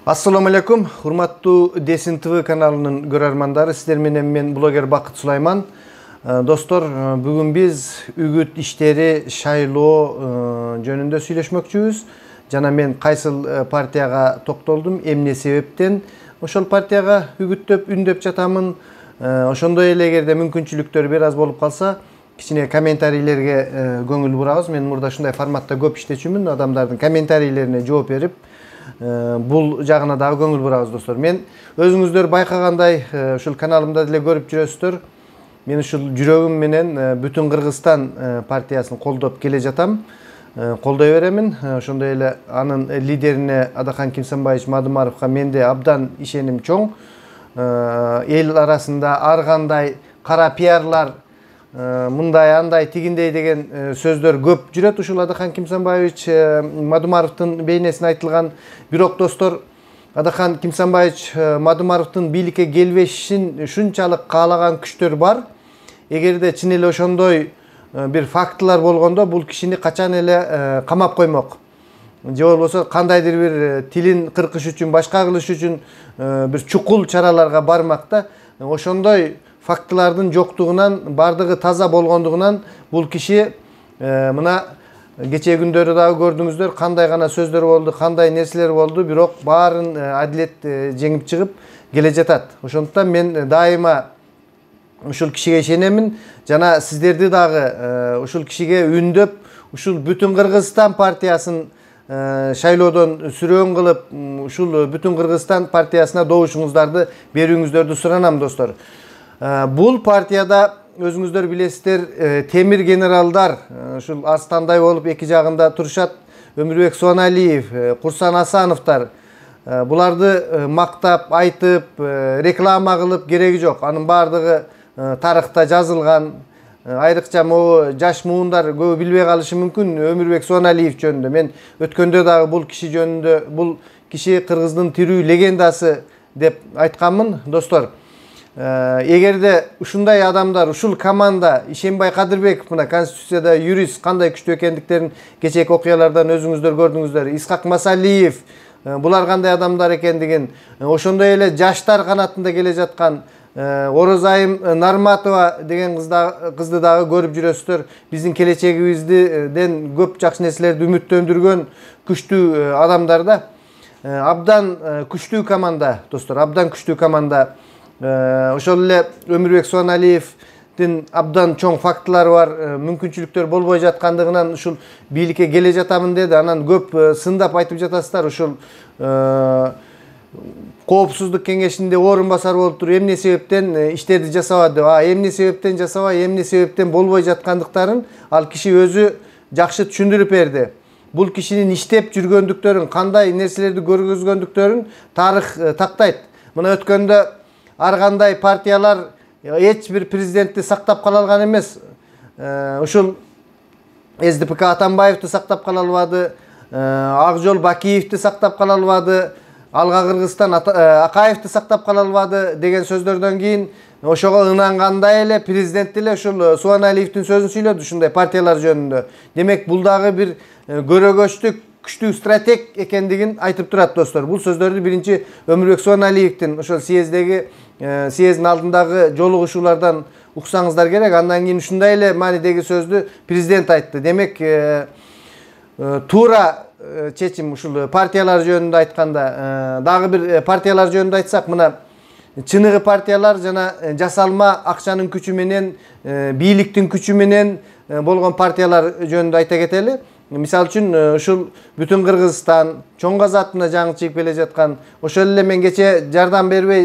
Assalamu alaikum, hurmattуу Desin TV kanalının görөрmandары, сиздер менен мен блогер Бакыт Сулайман. Достор, бүгүн биз үгүт иштери шайлоо жөнүндө сүйлөшмөкчүбүз. Жана мен кайсыл партияга токтолдум, эмне себептен ошол партияга үгүттөп, үндөп жатамын. Ошондой эле эгерде мүмкүнчүлүктөр бир аз болуп калса, кичине комментарийлерге көңүл бурабыз. Мен мурда ушундай форматта көп иштечүмүн, адамдардын комментарийлерине жооп берип, бул жагына дагы көңүл бурабыз достор. Мен өзүңүздөр байкагандай ушул каналымда деле көрүп жүрөсүздөр. Мен ушул жүрөгүм менен бүтүн Кыргызстан партиясын колдоп келе жатам. Колдой беремин. Ошондой эле анын лидерине Адахан Кимсанбаевич Мадымаровго менде абдан ишеним чоң. Эл арасында ар кандай кара пиарлар мындай андай тигиндей деген сөздөр көп жүрөт. Ушул Адахан Кимсанбаевич Мадымаровдун бейнесине айтылган. Бирок достор, Адахан Кимсанбаевич Мадымаровдун бийликке келбешин шунчалык каалаган күчтөр бар. Эгерде чын эле ошондой бир фактылар болгондо, бул кишини качан эле камап коймок. Же болбосо кандайдыр бир тилин кыркыш үчүн, башка кылыш үчүн бир чукул чараларга бармак да. Ошондой фактылардын жоктугунан, бардыгы таза болгондугунан бул киши мына кечээ күндөрү дагы көрдүңүздөр, кандай гана сөздөр болду, кандай нерселер болду, бирок баарын адилет жеңип чыгып келе жатат. Ошондуктан мен дайыма ушул кишиге ишенемин, жана сиздерди дагы ушул кишиге үндөп, ушул бүтүн Кыргызстан партиясын шайлоодон сүрөөн кылып, ушул бүтүн Кыргызстан партиясына добушуңуздарды берүүңүздөрдү суранам достор. Бул партияда өзүңүздөр билесиздер, темир генералдар ушул арстандай болуп эки жагында турушат. Өмүрбек Суаналиев, Курсан Асановдор. Буларды мактап, айтып, реклама кылып кереги жок. Анын бардыгы тарыхта жазылган. Айрыкча могу жаш муундар көбү билбей калышы мүмкүн Өмүрбек Суаналиев жөнүндө. Мен өткөндө дагы бул киши жөнүндө, бул киши Кыргыздын тирүү легендасы деп айтканмын достор. Эгерде ушундай адамдар, ушул команда, Ишенбай Кадырбеков мына Конституцияда юрист кандай күчтүү экендиктерин кечээки окуялардан өзүңүздөр көрдүңүздөр. Исхак Масалиев, булар кандай адамдар экендигин, ошондой эле жаштар канатында келе жаткан Орозайым Нарматова деген кызды дагы көрүп жүрөсүздөр. Биздин келечегибизден көп жакшы нерселерди үмүттөндүргөн күчтүү адамдар да. Абдан күчтүү команда достор, абдан күчтүү команда. Ошол эле Өмүрбек Суаналиевдин абдан чоң фактылары бар, мүмкүнчүлүктөр болбой жаткандыгынан ушул бийликке келе жатамын деди. Анан көп сындап айтып жатасыздар. Ушул коопсуздук кеңешинде орун басар болуп туруп, эмне себептен иштерди жасабады, эмне себептен жасабай, эмне себептен болбой жаткандыктарын ал киши өзү жакшы түшүндүрүп берди. Бул кишинин иштеп жүргөндүктөрүн, кандай нерселерди көргөзгөндүктөрүн тарых тактайт. Мына өткөндө ар кандай партиялар эч бир президентти сактап кала алган эмес. Ушул СДПК Атамбаевди сактап кала албады, Ак жол Бакиевди сактап кала албады, Алга Кыргызстан Акаевди сактап кала албады деген сөздөрдөн кийин ошого ынангандай эле президент деле ушул Суаналиевдин сөзүн сүйлөдү ушундай партиялар жөнүндө. Демек бул дагы бир көрөгөчтүк, күчтүү стратег экендигин айтып турат достор. Бул сөздөрдү биринчи Өмүрбек Суаналиевдин ошол съездин алдындагы жолугушуулардан уксаңыздар керек. Андан кийин ушундай эле маанидеги сөздү президент айтты. Демек туура чечим ушул партиялар жөнүндө айтканда. Дагы бир партиялар жөнүндө айтсак, мына чыныгы партиялар жана жасалма акчанын күчү менен, бийликтин күчү менен болгон партиялар жөнүндө айта кетели. Мисалы үчүн ушул бүтүн Кыргызстан чоң казатына жаңы чыгып келе жаткан, ошол эле мен кечээ жардам бербей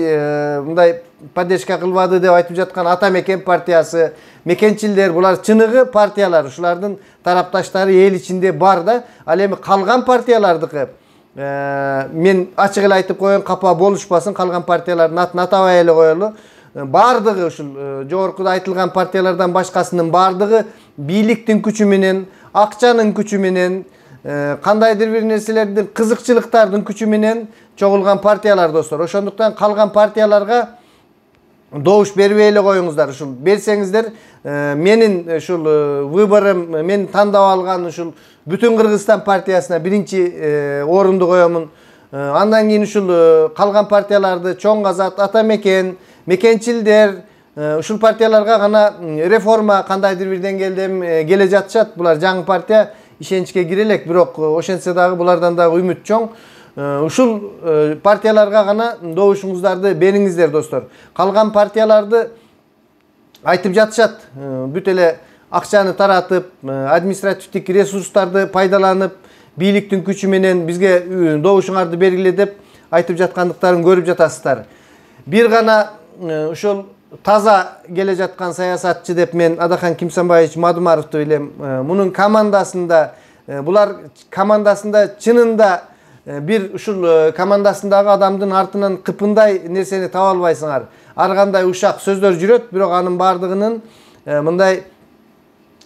мындай поддержка кылбады деп айтып жаткан Ата Мекен партиясы, мекенчилдер, булар чыныгы партиялар, ушулардын тарапташтары эл ичинде бар да. Ал эми калган партиялардыкы мен ачык эле айтып коеюн, капа болушпасын, калган партиялардын атын атабай эле коелу. Бардыгы ушул жогоркуда айтылган партиялардан башкасынын бардыгы бийликтин күчү менен, акчанын күчү менен, кандайдыр бир нерселердин, кызыкчылыктардын күчү менен чогулган партиялар достор. Ошондуктан калган партияларга добуш бербей эле коюңуздар. Ушул берсеңиздер, менин ушул выборым, мен тандап алган ушул бүтүн Кыргызстан партиясына биринчи орунду коёмун. Andan keyin ушул калган партияларды Чоң Азат, Ата Мекен, Мекенчилдер ушул партияларга гана реформа кандайдыр бир деңгээлде келе жатышат. Булар жаңы партия ишеничке кире элек, бирок ошентсе дагы булардан дагы үмүт чоң. Ушул партияларга гана добушуңуздарды бериңиздер достор. Калган партияларды айтып жатышат. Бүт эле акчаны таратып, административдик ресурстарды пайдаланып, бийликтин күчү менен бизге добушуңарды бергиле деп айтып жаткандыктарын көрүп жатасыздар. Бир гана ушул таза келе жаткан саясатчы деп мен Адахан Кимсанбаевич Мадумаровду билем. Мунун командасында, булар командасында чынында бир ушул командасындагы адамдын артынан кыпындай нерсени таба албайсыңар. Ар кандай ушак сөздөр жүрөт, бирок анын бардыгынын мындай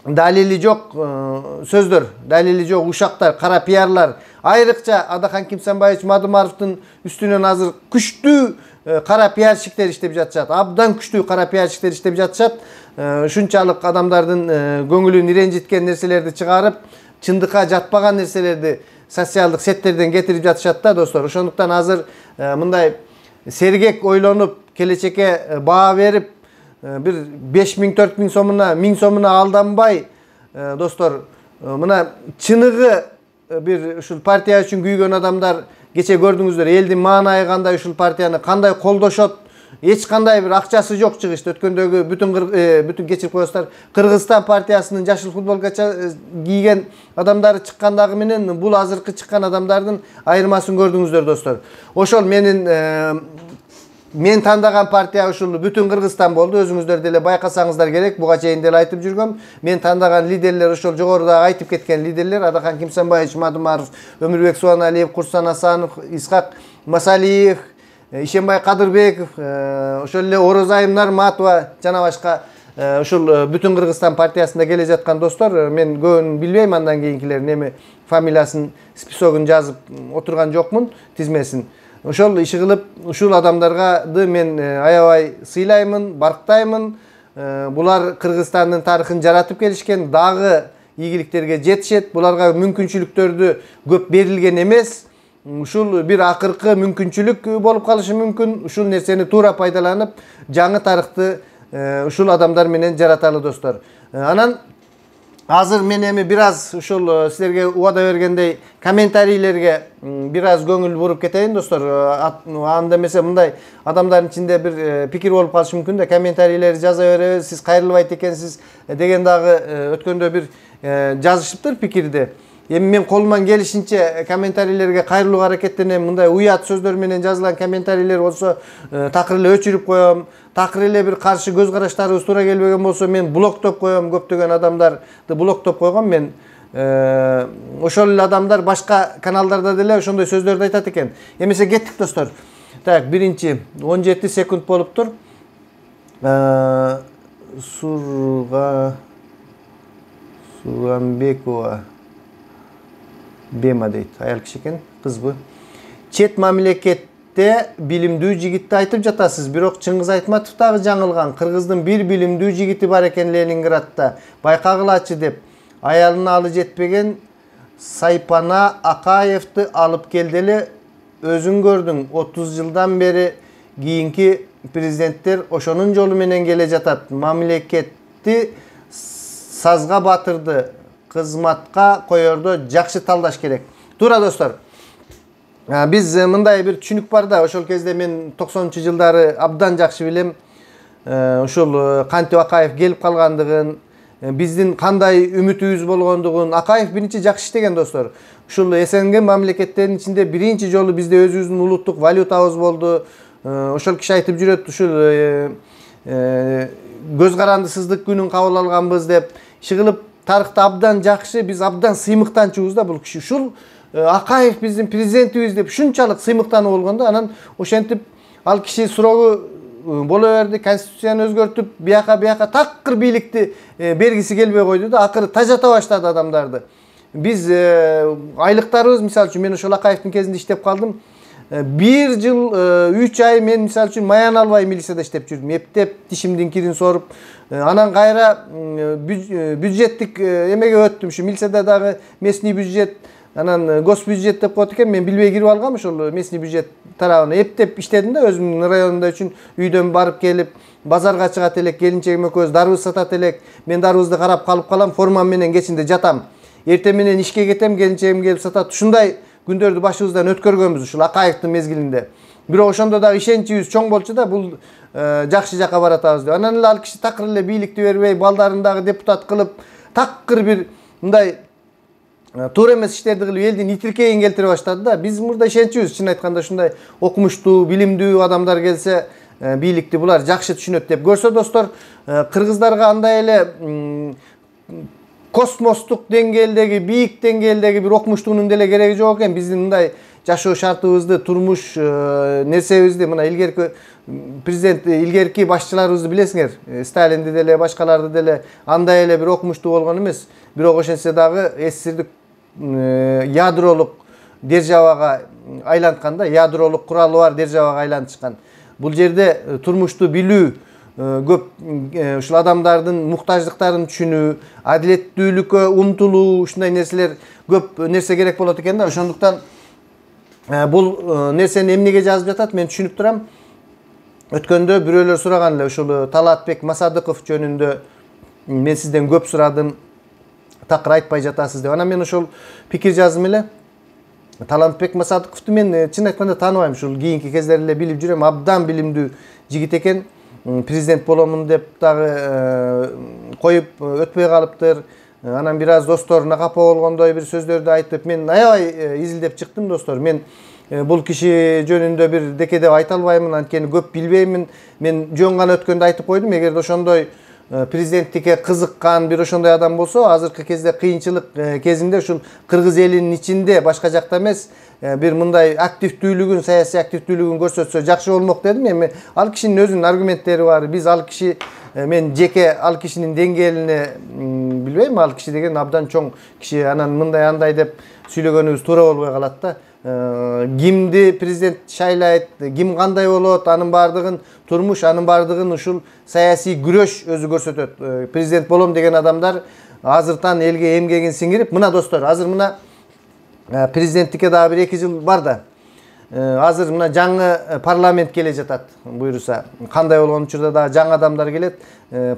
далили жок сөздөр, далили жок ушактар, кара пиарлар. Айрыкча Адахан Кимсанбаевич Мадумаровдун үстүнөн азыр күчтүү кара пиарщиктер иштеп жатышат. Абдан күчтүү кара пиарщиктер иштеп жатышат. Ушунчалык адамдардын көңүлүн иренжиткен нерселерди чыгарып, чындыкка жатпаган нерселерди социалдык сеттерден кетирип жатышат да достор. Ошондуктан азыр мындай сергек ойлонуп, келечекке баа берип, bir 5000 4000 сомуна 1000 сомуна алданбай достор, мына чыныгы bir ушул партия үчүн күйгөн адамдар кече көрдүңүздөр, элдин маанайы кандай, ушул партияны кандай колдошот, эч кандай bir акчасы жок чыгышты. Өткөндөгү бүтүн кечирип коесуздар, Кыргызстан партиясынын жашыл футболка кийген адамдары чыккандагы менен бул азыркы чыккан адамдардын айырмасын көрдүңүздөр достор. Ошол мен тандаган партия ушул бүтүн Кыргызстан болду. Өзүңүздөр деле байкасаңыздар керек. Буга чейин деле айтып жүргөм. Мен тандаган лидерлер ошол жогоруда айтып кеткен лидерлер: Адахан Кимсанбаевич Мадумаров, Өмүрбек Субаналиев, Курсан Асанов, Исхак Масалиев, Ишенбай Кадырбеков, ошол эле Орозайым Нарматова жана башка ушул бүтүн Кыргызстан партиясында келе жаткан достор. Мен көбүн билбейм, андан кийинкилердин эми фамилиясын, списогун жазып отурган жокмун, тизмесин. Ошол иши кылып, ушул адамдарга мен аябай сыйлаймын, барктаймын. Булар Кыргызстандын тарыхын жаратып келишкен, дагы ийгиликтерге жетишет. Буларга мүмкүнчүлүктөрдү көп берилген эмес. Ушул бир акыркы мүмкүнчүлүк болуп калышы мүмкүн. Ушул нерсени туура пайдаланып, жаңы тарыхты ушул адамдар менен жараталы достор. Анан азыр мен эми бир аз ушул силерге убада бергендей комментарийлерге бир аз көңүл буруп кетейин достор. Анда эмесе мындай адамдардын ичинде бир пикир болуп калышы мүмкүн да, комментарийлерди жаза беребиз, сиз кайрылбайт экенсиз деген дагы өткөндө бир жазышыптыр пикирди. Эми мен колуман келишинче комментарийлерге кайрылууга аракеттенем. Мындай уят сөздөр менен жазылган комментарийлер болсо такыр эле өчүрүп коем. Такыр эле бир каршы көз караштарыбыз туура келбеген болсо мен блоктоп коем. Көптөгөн адамдарды блоктоп койгом мен. Ошол эле адамдар башка каналдарда деле ошондой сөздөрдү айтат экен. Эмесе кеттик достор. Так, биринчи 17 секунд болуптур. Суганбекова Бема дейт. Аял киши экен, кызбы. Чет мамлекетте билимдүү жигитти айтып жатасыз, бирок Чыңгыз Айтматов дагы жаңылган. Кыргыздын бир билимдүү жигити бар экен Ленинградта. Байкагылачы деп. Аялына алы жетпеген Сайпана Акаевди алып келди эле. Өзүң көрдүң, 30 жылдан бери кийинки президенттер ошонун жолу менен келе жатат. Мамлекетти сазга батырды, кызматка коердо жакшы талдаш керек. Туура достор. Биз мындай бир түшүнүк бар да, ошол кезде мен 90-жылдары абдан жакшы билем. Ушул кантип Акаев келип калгандыгын, биздин кандай үмүтүбүз болгондугун. Акаев биринчи жакшы иштеген достор. Ушул СНГ мамлекеттеринин ичинде биринчи жолу бизде өзүбүздүн улуттук валютабыз болду. Ошол киши айтып жүрөт, ушул көз карандысыздык күнүн кабыл алганбыз деп. Иши кылып тарыхта абдан жакшы, биз абдан сыймыктанчубуз да бул киши. Ушул Акаев биздин президентибиз деп ушунчалык сыймыктанып болгондо, анан ошентип ал киши сурогу боло берди, конституцияны өзгөртүп, бияка такыр бийликти бергиси келбей койду да, акыры тажата баштады адамдарды. Биз айлыктарыбыз, мисалы үчүн, мен ошол Акаевдин кезинде иштеп калдым. 1 жыл 3 ай мен мисалы үчүн маян албай милицияда иштеп жүрдүм. Эптеп, тишимдин кирин соруп, анан кайра бюджеттик эмеге өттүм. Ушу милицияда дагы местный бюджет Анан госбюджет деп коет экен, мен билбей кирип алгам ошол местный бюджет тарабына эптеп иштедим да, өзүмдүн районумда үчүн үйдөн барып келип, базарга чыгат элек, келинчегим экөөбүз дарбыз сатат элек, мен дарбызды карап калып калам, формам менен кечинде жатам. Эртең менен ишке кетем, келинчегим келип сатат. Ушундай күндөрдү башыбыздан өткөргөнбүз ушул Акаевдин мезгилинде. Бирок ошондо дагы ишеничибиз чоң болчу да, бул жакшы жакка баратабыз деп. Анан эле ал киши такыр эле бийликти бербей, балдарын дагы депутат кылып, такыр бир мындай туура эмес иштерди кылып элдин итиркейин келтире баштады да. Биз мурда ишеничибиз, чын айтканда ушундай окумуштуу, билимдүү адамдар келсе, бийликти булар жакшы түшүнөт деп көрсө достор, кыргыздарга андай эле космостук деңгээлдеги, бийик деңгээлдеги бир окумуштуунун деле кереги жок экен. Биздин мындай жашоо шартыбызды, турмуш нерсебизди, мына илгерки президент, илгерки башчыларыбызды билесиңер, Сталинди деле, башкаларды деле андай эле бир окумуштуу болгон эмес. Бирок ошентсе дагы СССРдик ядролук державага айлантканда, ядролук куралы бар державага айланышкан. Бул жерде турмушту билүү, көп ушул адамдардын муктаждыктарын түшүнүү, адилеттүүлүккө умтулуу, ушундай нерселер көп нерсе керек болот экен да. Ошондуктан бул нерсени эмнеге жазып жатат, мен түшүнүп турам. Өткөндө бирөөлөр сураган эле, ушул Талатбек Масадыков жөнүндө мен сизден көп сурадым, такыр айтпай жатасыз деп. Анан мен ошол пикир жаздым эле. Талантбек Масадыковду мен чын айтканда тааныбайм, ушул кийинки кездер эле билип жүрөм, абдан билимдүү жигит экен. Президент боломун деп дагы коюп өтпөй калыптыр. Анан бир аз досторуна капа болгондой бир сөздөрдү айтып, мен аябай изилдеп чыктым достор. Мен бул киши жөнүндө бир деке деп айта албаймын, анткени көп билбеймин. Мен жөн гана өткөндө айтып койдум, эгерде ошондой президенттикке кызыккан бир ошондой адам болсо, азыркы кезде кыйынчылык кезинде ушул кыргыз элинин ичинде, башка жакта эмес, бир мындай активдүүлүгүн, саясий активдүүлүгүн көрсөтсө жакшы болмок дедим. Эми ал кишинин өзүнүн аргументтери бар. Биз ал киши, мен жеке ал кишинин деңгээлине билбейм, ал киши деген абдан чоң киши, анан мындай андай деп сүйлөгөнүбүз туура болбой калат да. Кимди президент шайлайт, ким кандай болот, анын бардыгын турмуш, анын бардыгын ушул саясий күрөш өзү көрсөтөт. Президент болом деген адамдар азыртан элге эмгегин сиңирип, мына достор, азыр мына президенттикке дагы бир 2 жыл бар да. Азыр мына жаңы парламент келе жатат, буйруса. Кандай болгон учурда дагы жаңы адамдар келет.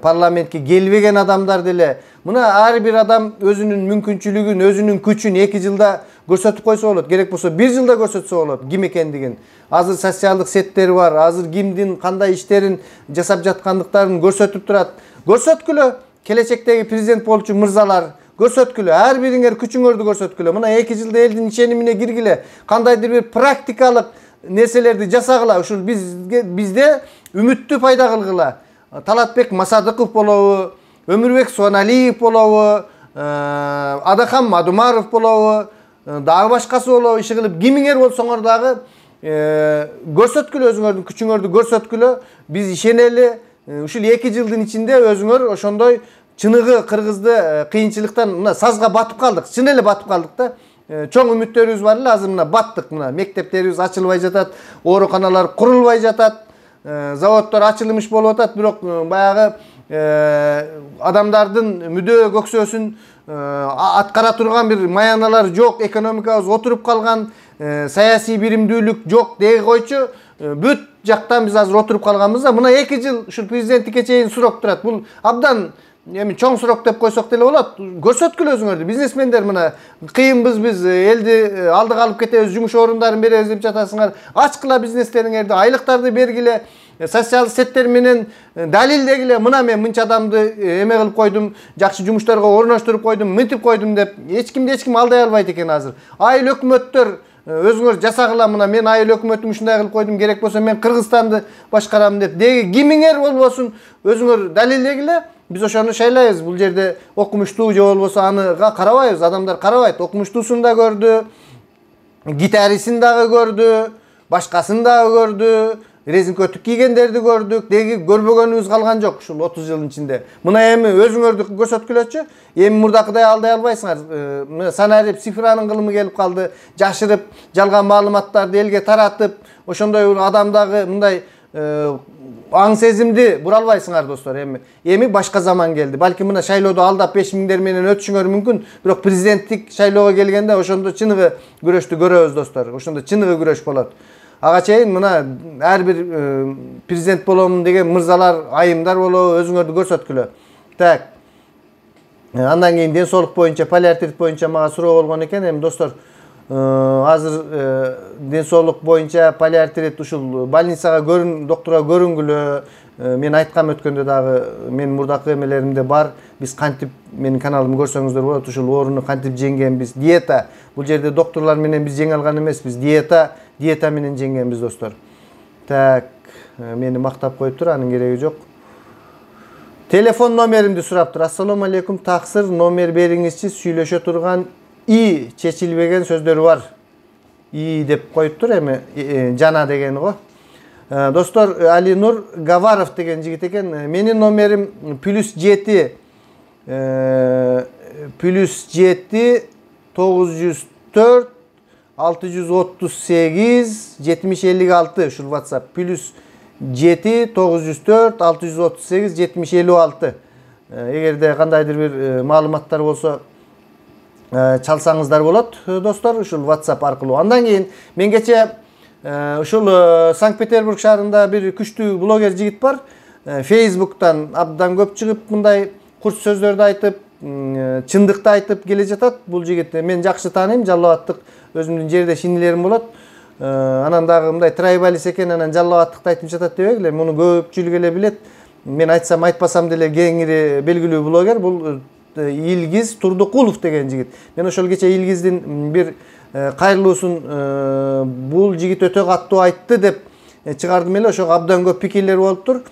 Парламентке келбеген адамдар деле, мына ар бир адам өзүнүн мүмкүнчүлүгүн, өзүнүн күчүн 2 жылда көрсөтүп койсо болот. Керек болсо 1 жылда көрсөтсө болот ким экендигин. Азыр социалдык сеттери бар, азыр кимдин кандай иштерин жасап жаткандыктарын көрсөтүп турат. Көрсөткүлө, келечектеги президент болчу мырзалар, көрсөткүлө, ар бириңер күчүңөрдү көрсөткүлө. Мына 2 жылда элдин ишенимине киргиле, кандайдыр бир практикалык нерселерди жасагыла. Ушул бизде үмүттү пайда кылгыла. Талатбек Масадыков болобу, Өмүрбек Суаналиев болобу, Адахан Мадумаров болобу, дагы башкасы болобу, иши кылып кимиңер болсоңор дагы көрсөткүлө, өзүңөрдүн күчүңөрдү көрсөткүлө. Биз ишенели, ушул 2 жылдын ичинде өзүңөр ошондой чыныгы кыргызды кыйынчылыктан мына сазга батып калдык, чын эле батып калдык да. Чоң үмүттөрүбүз бар эле, азыр мына баттык, мына мектептерибиз ачылбай жатат, ооруканалар курулбай жатат, заводдор ачылмыш болуп атат, бирок баягы адамдардын мүдөө көксөсүн аткара турган бир маяналар жок, экономикабыз отуруп калган, саясий биримдүүлүк жок дей койчу, бүт жактан биз азыр отуруп калганбыз да. Мына 2 жыл ушул президенттикке чейин сурок турат. Бул абдан эми чоң сурок деп койсок деле болот. Көрсөткүлө өзүңөрдү. Бизнесмендер мына кыйынбыз, биз элди алдыга алып кетебиз, жумуш орундарын беребиз деп жатасыңар. Ачкыла бизнестериңерди, айлыктарды бергиле, социалдык сеттер менен далилдегиле. Мына мен мынча адамды эме кылып койдум, жакшы жумуштарга орноштуруп койдум, мынтип койдум деп эч ким алдай албайт экен азыр. Айыл өкмөттөр өзүңөр жасагыла, мына мен айыл өкмөтүм ушундай кылып койдум, керек болсо мен Кыргызстанды башкарам деп. Деги кимиңер болбосун өзүңөр далилдегиле. Биз ошону шайлайбыз. Бул жерде окумуштуу же болбосо аныга карабайбыз. Адамдар карабайт. Окумуштуусун да көрдү, гитарисин дагы көрдү, башкасын дагы көрдү, резинкөтүк кийгендерди көрдүк. Деги көрбөгөнүбүз калган жок ушул 30 жылдын ичинде. Мына эми өзүңөрдү көрсөткүлөчү. Эми мурдакыдай алдай албайсыңар. Мына санарип цифранын кылымы келип калды. Жашырып, жалган маалыматтарды элге таратып, ошондой адамдагы мындай aң сезимди бура албайсыңар достор. Эми башка заман келди. Балки мына шайлоодо алдап 5000 менен өтүшүңөр мүмкүн, бирок президенттик шайлоого келгенде ошондо чыныгы күрөштү көрөбүз достор. Ошондо чыныгы күрөш болот. Ага чейин мына ар бир президент болом деген мырзалар, айымдар болобу, өзүңөрдү көрсөткүлө. Так. Андан кийин ден соолук боюнча, паллиатив боюнча мага суроо болгон экен. Эми достор, азыр ден соолук боюнча паллиатив ушул больницага доктурга көрүнгүлө. Мен айткам өткөндө дагы, мен мурдакы эмелеримде бар. Биз кантип менин каналымды көрсөңүздөр болот. Ушул ооруну кантип жеңгенбиз. Диета. Бул жерде доктурлар менен биз жеңе алган эмеспиз. Диета менен жеңгенбиз достор. Так, мени мактап коюптур, анын кереги жок. Телефон номеримди сураптыр. Ассаламу алейкум, таксыр номер бериңизчи, сүйлөшө турган и чечилбеген сөздөр бар. И деп коюптур, эми жана деген го. Достор, Алинур Гаваров деген жигит экен. Менин номерим +7 904 638 7056 ушул WhatsApp +7 904 638 7056. Эгерде кандайдыр бир маалыматтар болсо чалсаңыздар болот достор, ушул WhatsApp аркылуу. Андан кийин мен кече ушул Санкт-Петербург шаарында бир күчтүү блогер жигит бар. Facebook'tan абдан көп чыгып, мындай курс сөздөрдү айтып, чындыкты айтып келе жатат. Бул жигит мен жакшы тааныйм, Жалал Абадтык өзүмдүн жерде шинилерим болот. Анан дагы мындай трайбалист экен, анан Жалал Абадтыкты айтып жатат дебегиле. Муну көпчүлүк эле билет. Мен айтсам айтпасам деле кеңири белгилүү блогер. Бул Илгиз Турдукулов деген жигит. Мен ошол кече Илгиздин бир кайрылуусун бул жигит өтө каттуу айтты деп чыгардым эле. Ошого абдан көп пикирлер болуптур.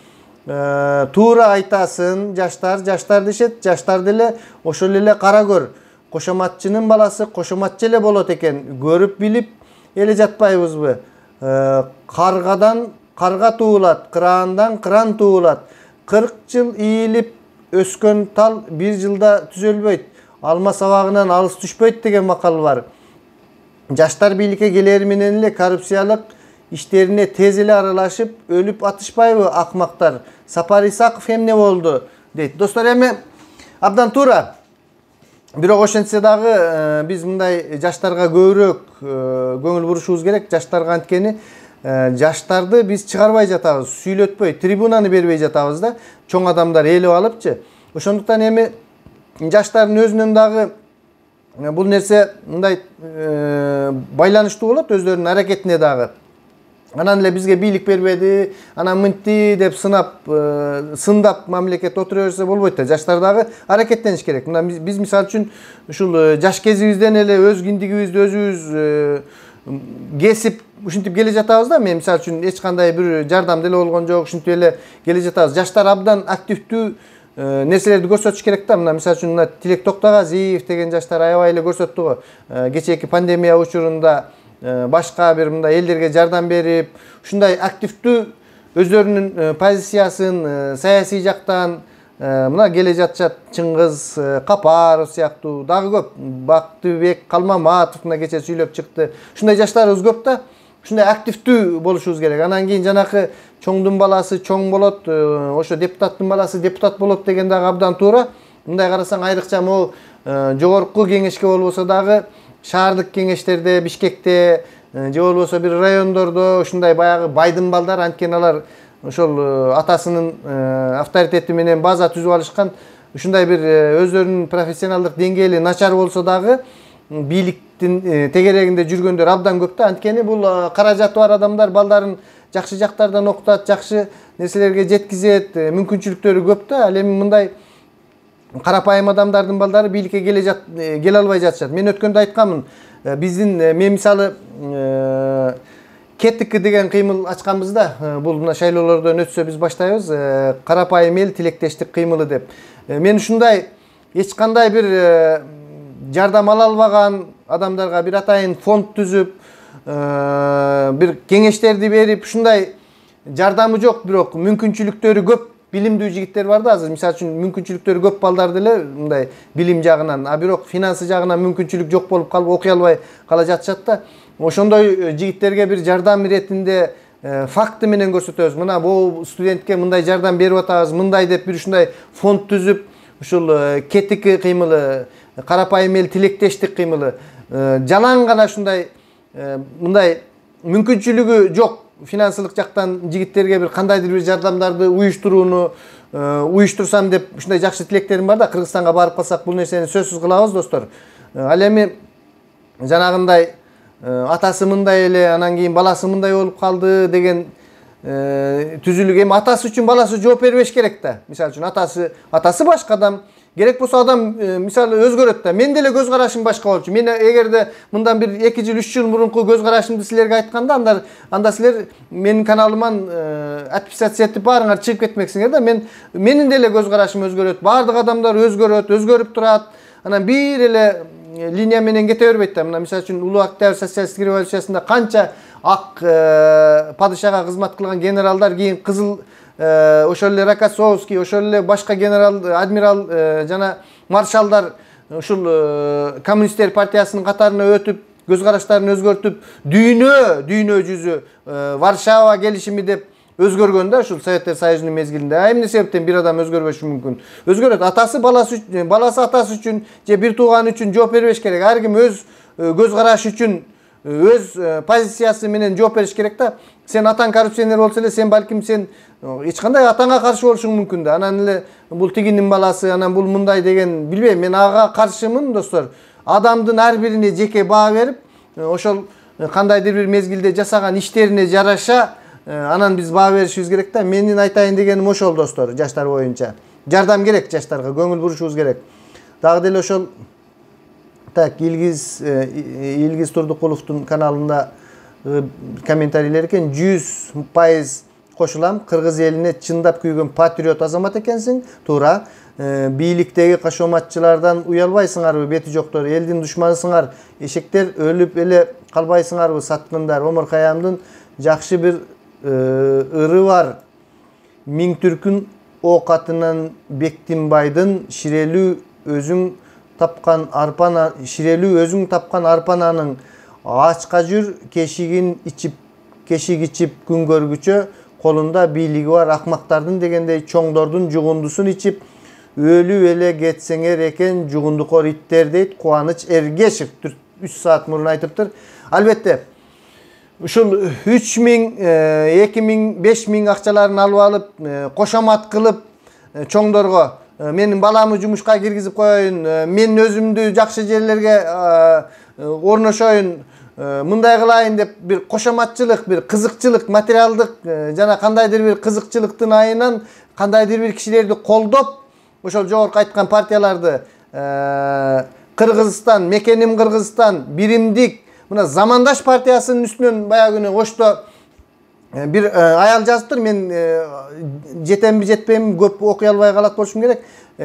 Туура айтасың, жаштар дешет, жаштар деле ошол эле кара көр. Кошоматчынын баласы кошоматчы эле болот экен. Көрүп билип эле жатпайбызбы? Каргадан карга туулат, кыраандан кыран туулат. 40 жыл ийилип өскөн тал 1 жылда түзөлбөйт. Алма сабагынан алыс түшпөйт деген макал бар. Жаштар бийликке келери менен эле коррупциялык иштерине тез эле аралашып, өлүп атышпайбы акмактар? Сапар Исаков эмне болду дейт. Достор, эми абдан туура. Бирок ошентсе дагы биз мындай жаштарга көбүрөөк көңүл бурушубуз керек. Жаштарга анткени жаштарды биз чыгарбай жатабыз, сүйлөтпөй, трибунаны бербей жатабыз да. Чоң адамдар ээлеп алыпчы. Ошондуктан эми жаштардын өзүнөн дагы бул нерсе мындай байланыштуу болот, өздөрүнүн аракетине дагы. Анан эле бизге бийлик бербеди, анан мынтти деп сындап мамлекет отура берсе болбойт да. Жаштар дагы аракеттениш керек. Мына биз мисалы үчүн ушул жаш кезибизден эле өз киндигибизди өзүбүз кесип ушинтип келе жатабыз да. Мен мисалы үчүн эч кандай бир жардам деле болгон жок, ушинтип эле келе жатабыз. Жаштар абдан активдүү нерселерди көрсөтүш керек да. Мына мисалы үчүн мына Тилек Токтогазиев деген жаштар аябай эле көрсөттү го. Кечээки пандемия учурунда башка бир мындай элдерге жардам берип, ушундай активдүү өздөрүнүн позициясын саясий жактан мына келе жатышат. Чыңгыз Капаров сыяктуу дагы көп. Бактыбек Калмаматов мына кече сүйлөп чыкты. Ушундай жаштарыбыз көп да. Ушундай активдүү болушубуз керек. Анан кийин жанакы чоңдун баласы чоң болот, ошо депутаттын баласы депутат болот деген дагы абдан туура. Мындай карасаң айрыкча могу жогорку кеңешке болбосо дагы шаардык кеңештерде, Бишкекте, же болбосо бир райондордо ушундай баягы байдын балдар, анткени алар ошол атасынын авторитети менен база түзүп алышкан. Ушундай бир өздөрүнүн профессионалдык деңгээли начар болсо дагы бийликтин тегерегинде жүргөндөр абдан көп да. Анткени бул каражаты бар адамдар балдарын жакшы жактардан окутат, жакшы нерселерге жеткизет, мүмкүнчүлүктөрү көп да. Ал эми мындай карапайым адамдардын балдары бийликке келе албай жатышат. Мен өткөндө айтканмын, биздин мен мисалы КТК деген кыймыл ачканбыз да. Бул мына шайлоолордон өтсө биз баштайбыз. Карапайым эл тилектештик кыймылы деп. Мен ушундай эч кандай бир жардам ала албаган адамдарга бир атайын фонд түзүп, бир кеңештерди берип, ушундай жардамы жок, бирок мүмкүнчүлүктөрү көп билимдүү жигиттер бар да. Азыр мисалы үчүн мүмкүнчүлүктөрү көп балдар деле мындай билим жагынан, бирок финансы жагынан мүмкүнчүлүк жок болуп калып окуй албай кала жатышат да. Ошондой жигиттерге бир жардам иретинде fakты менен көрсөтөбүз. Мына бул студентке мындай жардам берип атабыз, мындай деп бир ушундай фонд түзүп, ушул кетики кыймылы, карапайым эл тилектештик кыймылы, жалаң гана ушундай мындай мүмкүнчүлүгү жок финансылык жактан жигиттерге бир кандайдыр бир жардамдарды уюштурууну уюштурсам деп ушундай жакшы тилектерим бар да, Кыргызстанга барып калсак бул нерсени сөзсүз кылабыз достор. Ал эми жанагындай атасы мындай эле, анан кийин баласы мындай болуп калды деген түзүлүк. Эми атасы үчүн баласы жооп бербеш керек да. Мисалы үчүн атасы башка адам, керек болсо адам мисалы өзгөрөт да. Мен деле көз карашым башка болчу. Мен эгерде мындан бир 2 жыл 3 жыл мурунку көз карашымды силерге айтканда, анда силер менин каналыман отписаться этип баарыңар чыгып кетмексиңер да. Менин деле көз карашым өзгөрөт. Баардык адамдар өзгөрөт, өзгөрүп турат. Анан бир эле линия менен кете бербейт да. Мына мисалы үчүн Улуу Октябрь социалисттик революциясында канча ак падышага кызмат кылган генералдар кийин кызыл ошол эле Рокоссовский, ошол эле башка генерал, адмирал жана маршалдар ушул коммунисттер партиясынын катарына өтүп, көз караштарын өзгөртүп, дүйнө жүзү Варшава келишими деп өзгөргөн да ушул Советтер Союзунун мезгилинде. Эмне себептен бир адам өзгөрбөшү мүмкүн? Өзгөрөт. Атасы баласы атасы үчүн же бир тууганы үчүн жооп бербеш керек. Ар ким өз көз карашы үчүн өз позициясы менен жооп бериш керек да. Сен атаң коррупционер болсо эле, сен балким сен эч кандай атаңа каршы болушуң мүмкүн да. Анан эле бул тигинин баласы, анан бул мындай деген билбейм. Мен ага каршымын достор. Адамдын ар бирине жеке баа берип, ошол кандайдыр бир мезгилде жасаган иштерине жараша анан биз баа беришибиз керек да. Менин айтайын дегеним ошол достор, жаштар боюнча. Жардам керек жаштарга, көңүл бурушубуз керек. Дагы деле ошол так Илгиз Турдукуловдун каналында комментарийлер экен. 100% кошулам. Кыргыз элине чындап күйгөн патриот азамат экенсиң. Туура. Бийликтеги кашоматчылардан уялбайсыңарбы, бети жоктор, элдин душманысыңар, эшектер өлүп эле калбайсыңарбы, саткындар. Омар Каямдын жакшы бир ыры бар. Миң түркүн ок атынан Бектимбайдын ширелүү өзүң тапкан арпананың ачка жүр, кешик ичип күн көргүчө, колунда бийлиги бар акмактардын дегендей чоңдордун жугундусун ичип өлүп эле кетсеңер экен жугундукор иттер дейт Кубаныч Эргешев 3 саат мурун айтыптыр. Албетте ушул 3000, 2000, 5000 акчаларын алып алып, кошомат кылып чоңдорго менин баламы жумушка киргизип коеюн, мен өзүмдү жакшы жерлерге орношоюн, мындай кылайын деп бир кошоматчылык, бир кызыкчылык, материалдык жана кандайдыр бир кызыкчылыктын айынан кандайдыр бир кишилерди колдоп, ошол жогорку айткан партияларды Кыргызстан, мекеним Кыргызстан, биримдик, мына Замандаш партиясынын үстүнөн баягы күнү кошто бир аял жазыптыр. Мен жетемби жетпейм, көп окуй албай калат болушум керек.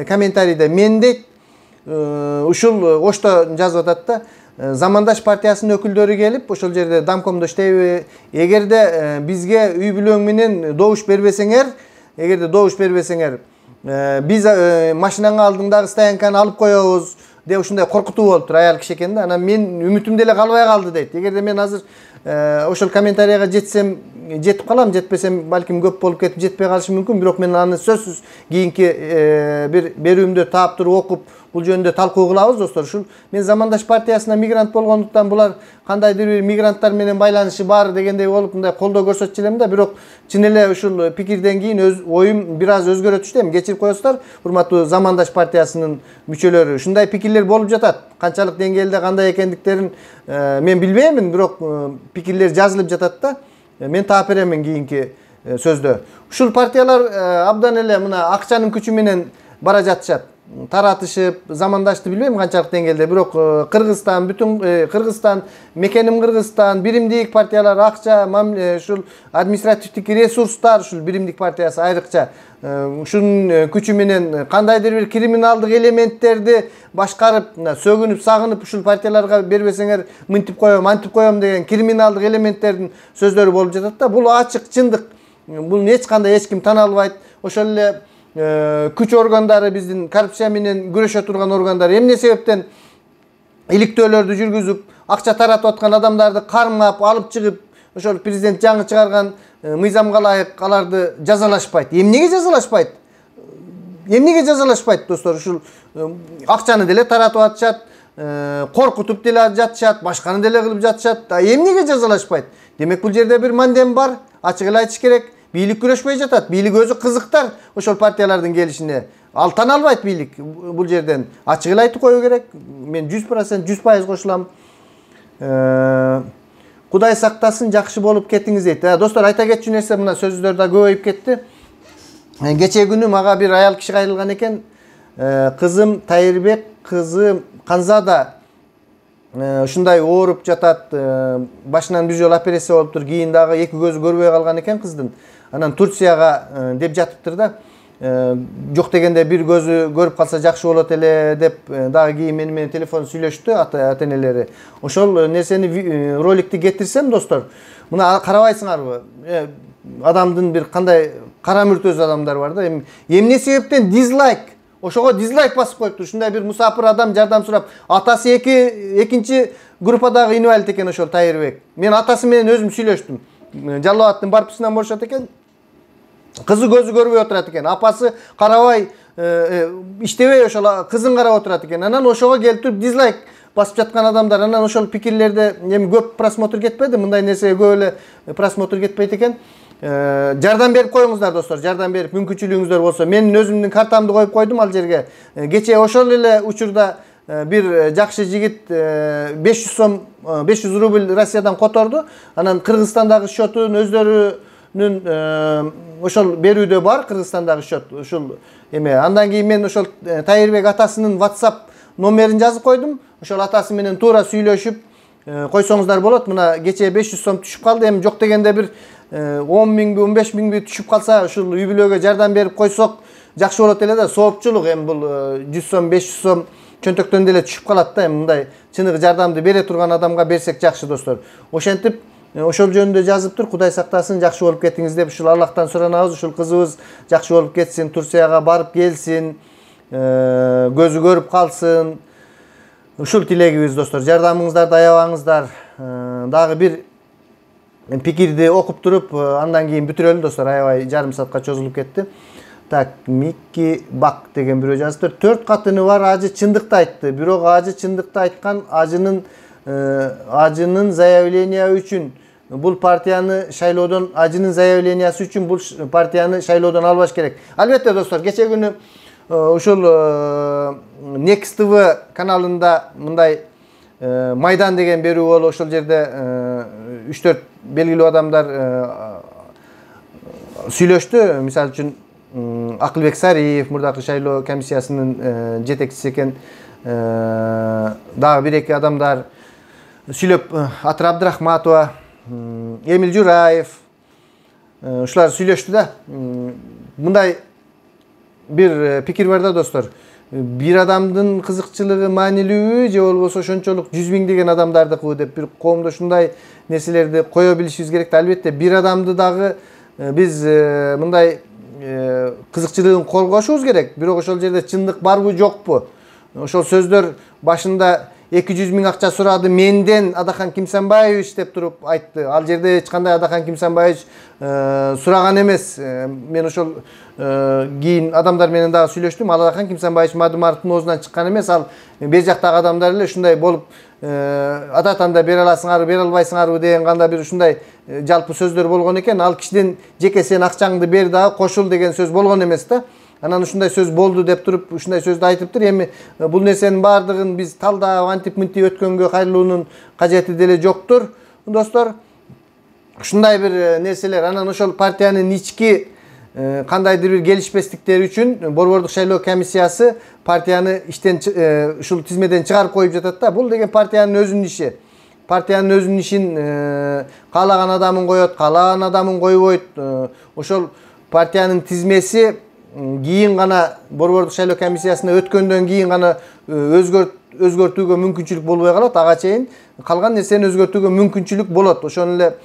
Комментарийде мен дейт ушул кошто жазып атат да. Замандаш партиясынын өкүлдөрү келип, ошол жерде Дамкомдо иштейби? Эгерде бизге үй бүлөң менен добуш бербесеңер, биз машинаңа алдыңдагы стоянканы алып коебуз деп ушундай коркутуу болуптур. Аял киши экен да. Анан мен үмүтүм деле калбай калды дейт. Эгерде мен азыр ошол комментарийга жетсем, жетип калам, жетпесем балким көп болуп кетип жетпей калышы мүмкүн. Бирок мен аны сөзсүз кийинки бир берүүмдө таап туруп окуп бул жөнүндө талкуу кылабыз достор. Ушул мен Замандаш партиясына мигрант болгондуктан булар кандайдыр бир мигранттар менен байланышы бар дегендей болуп мындай колдоо көрсөтчү элем да. Бирок чын эле ушул пикирден кийин оюм бир аз өзгөрө түштү. Эми кечирип коесуздар, урматтуу Замандаш партиясынын мүчөлөрү. Ушундай пикирлер болуп жатат. Канчалык деңгээлде кандай экендиктерин мен билбеймин, бирок пикирлер жазылып жатат да. Мен таап беремин кийинки сөздө. Ушул партиялар абдан эле мына акчанын күчү менен бара жатышат. Таратышып, Замандашты билбейм канчалык деңгээлде, бирок Кыргызстан, бүтүн Кыргызстан, мекеним Кыргызстан, биримдик партиялар акча, ушул административдик ресурстар, ушул биримдик партиясы айрыкча ушунун күчү менен кандайдыр бир криминалдык элементтерди башкарып, сөгүнүп, сагынып ушул партияларга бербесеңер мынтип коем, антип коем деген криминалдык элементтердин сөздөрү болуп жатат да. Бул ачык чындык. Бул эч кандай эч ким тана албайт. Ошол эле күч органдары, биздин коррупция менен күрөшө турган органдар эмне себептен иликтөөлөрдү жүргүзүп, акча таратып аткан адамдарды кармап, алып чыгып, ошол президент жаңы чыгарган мыйзамга ылайык аларды жазалашпайт. Эмнеге жазалашпайт? Эмнеге жазалашпайт достор? Ушул акчаны деле таратып атышат, коркутуп деле жатышат, башканы деле кылып жатышат. Эмнеге жазалашпайт? Демек бул жерде бир мандем бар. Ачык эле айтыш керек. Бийлик күрөшпөй жатат. Бийлик өзү кызыктар ошол партиялардын келишине. Алтан албайт бийлик бул жерден. Ачык эле айтып коюу керек. Мен 100%, 100% кошулам. Кудай сактасын, жакшы болуп кетиңиз дейт. Достор, айта кетчү нерсе, мына сөздөр да көбөйүп кетти. Кече күнү мага бир аял киши кайрылган экен. Кызым Тайырбек, кызым Канзада ушундай ооруп жатат. Башынан бир жолу операция болуптур. Кийин дагы эки көзү көрбөй калган экен кыздын. Анан Турцияга деп жатыптыр да. Жок дегенде бир көзү көрүп калса жакшы болот эле деп дагы кийин менен телефон сүйлөштү ата-энелери. Ошол нерсени роликти кетирсем достор, мына карабайсыңарбы? Адамдын бир кандай кара мүртөз адамдар бар да. Эмне себептен дизлайк? Ошого дизлайк басып коюптур. Ушундай бир мусафир адам жардам сурап, атасы экинчи группадагы инвалид экен ошол Тайырбек. Мен атасы менен өзүм сүйлөштүм. Жалал Абадтын барпысынан болушат экен. Кызы көзү көрбөй отурат экен. Апасы карабай иштебей ошол кызын карап отурат экен. Анан ошого келип туруп дизлайк басып жаткан адамдар. Анан ошол пикирлерде эми көп просмотр кетпеди. Мындай нерсеге көп эле просмотр кетпейт экен. Жардам берип коюңуздар достор. Жардам берип мүмкүнчүлүгүңүздөр болсо. Мен өзүмдүн картамды коюп койдум ал жерге. Кече ошол эле учурда бир жакшы жигит 500 сом 500 рубль Россиядан которду. Анан Кыргызстандагы счетун өздөрүнүн ошол берүүдө бар, Кыргызстандагы счет. Ушул эме. Андан кийин мен ошол Тайырбек атасынын WhatsApp номерин жазып койдум. Ошол атасы менен туура сүйлөшүп койсоңуздар болот. Мына кече 500 сом түшүп калды. Эми жок дегенде бир 10 миңби 15 миңби түшүп калса, ушул үй бүлөгө жардам берип койсок жакшы болот эле да. Соопчулук эми бул 100 сом 500 сом чөнтөктөн деле түшүп калат да. Эми мындай чыныгы жардамды бере турган адамга берсек жакшы достор. Ошентип ошол жөнүндө жазыптыр. Кудай сактасын, жакшы болуп кетиңиз деп ушул Аллахтан суранабыз. Ушул кызыбыз жакшы болуп кетсин, Турцияга барып келсин, көзү көрүп калсын. Ушул тилегибиз достор. Жардамыңыздарды аябаңыздар. Дагы бир пикирди окуп туруп, андан кийин бүтүрөлү достор. Аябай жарым саатка чозулуп кетти. Так, Микки Бак деген бирөө жазыптыр. 4 катыны бар ажы чындыкты айтты. Бирок ажы чындыкты айткан ажынын заявления үчүн бул партияны шайлоодон заявлениясы үчүн бул партияны шайлоодон албаш керек. Албетте достор, кече күнү ушул Next TV каналында мындай Майдан деген берүү болуп, ошол жерде 3-4 белгилүү адамдар сүйлөштү. Мисалы үчүн Акылбек Сариев, мурдакы шайлоо комиссиясынын жетекчиси экен. Дагы бир-эки адамдар сүйлөп, Атыр Абдрахматова, Эмил Жураев, ушулар сүйлөштү да. Мындай бир пикир бар да достор. Бир адамдын кызыкчылыгы маанилүүбү же болбосо ошончолук 100 миңдеген адамдардыкы деп бир коомдо ушундай нерселерди кое билишибиз керек. Албетте бир адамды дагы биз мындай кызыкчылыгын коргошубуз керек. Бирок ошол жерде чындык барбы жокпу? Ошол сөздөр башында 200 миң акча сурады менден Адахан Кимсанбаевич деп туруп айтты. Ал жерде эч кандай Адахан Кимсанбаевич сураган эмес. Мен ошол кийин адамдар менен дагы сүйлөштүм. Ал Адахан Кимсанбаевич Мадымаровдун оозунан чыккан эмес. Ал бер жактагы адамдар эле ушундай болуп ататанда бере аласыңарбы, бере албайсыңарбы деген кандай бир ушундай жалпы сөздөр болгон экен. Ал кишиден жеке сен акчаңды бер дагы кошул деген сөз болгон эмес да. Анан ушундай сөз болду деп туруп ушундай сөздү айтыптыр. Эми бул нерсенин баардыгын биз талдап антип-мынтип өткөнгө кайрылуунун кажети деле жоктур. Достор, ушундай бир нерселер. Анан ошол партиянын ички кандайдыр бир келишпестиктери үчүн Борбордук шайлоо комиссиясы партияны иштен ушул тизмеден чыгарып коюп жатат да. Бул деген партиянын өзүнүн иши. Партиянын өзүнүн ишин каалаган адамын коет, каалаган адамын койбойт. Ошол партиянын тизмеси кийин гана Борбордук шайлоо комиссиясына өткөндөн кийин гана өзгөртүүгө мүмкүнчүлүк болбой калат. Ага чейин калган нерсени өзгөртүүгө мүмкүнчүлүк болот. Ошону эле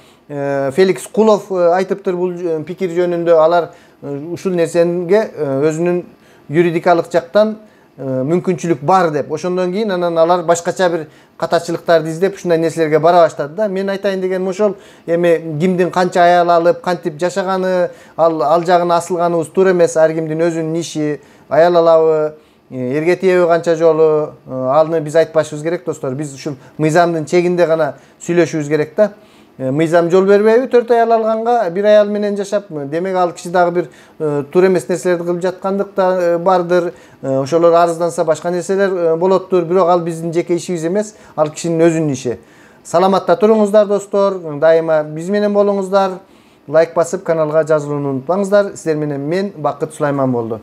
Феликс Кулов айтыптыр бул пикир жөнүндө. Алар ушул нерсеге өзүнүн юридикалык жактан мүмкүнчүлүк бар деп. Ошондон кийин анан алар башкача бир катачылыктарды издеп ушундай нерселерге бара баштады да. Мен айтайын дегеним ошол, эми кимдин канча аял алып, кантип жашаганы, ал жагына асылганыбыз туура эмес. Ар кимдин өзүнүн иши, аял алабы, эрге тиеби канча жолу, аны биз айтпашыбыз керек достор. Биз ушул мыйзамдын чегинде гана сүйлөшүбүз керек да. Мыйзам жол бербейби 4 аял алганга, 1 аял менен жашап, демек ал киши дагы бир туура эмес нерселерди кылып жаткандык да бардыр. Ошолор арызданса башка нерселер болоттур, бирок ал биздин жеке ишибиз эмес, ал кишинин өзүнүн иши. Саламатта туруңуздар достор, дайыма биз менен болуңуздар. Лайк басып каналга жазылууну унутпаңыздар. Сиздер менен мен Бакыт Сулайман болду.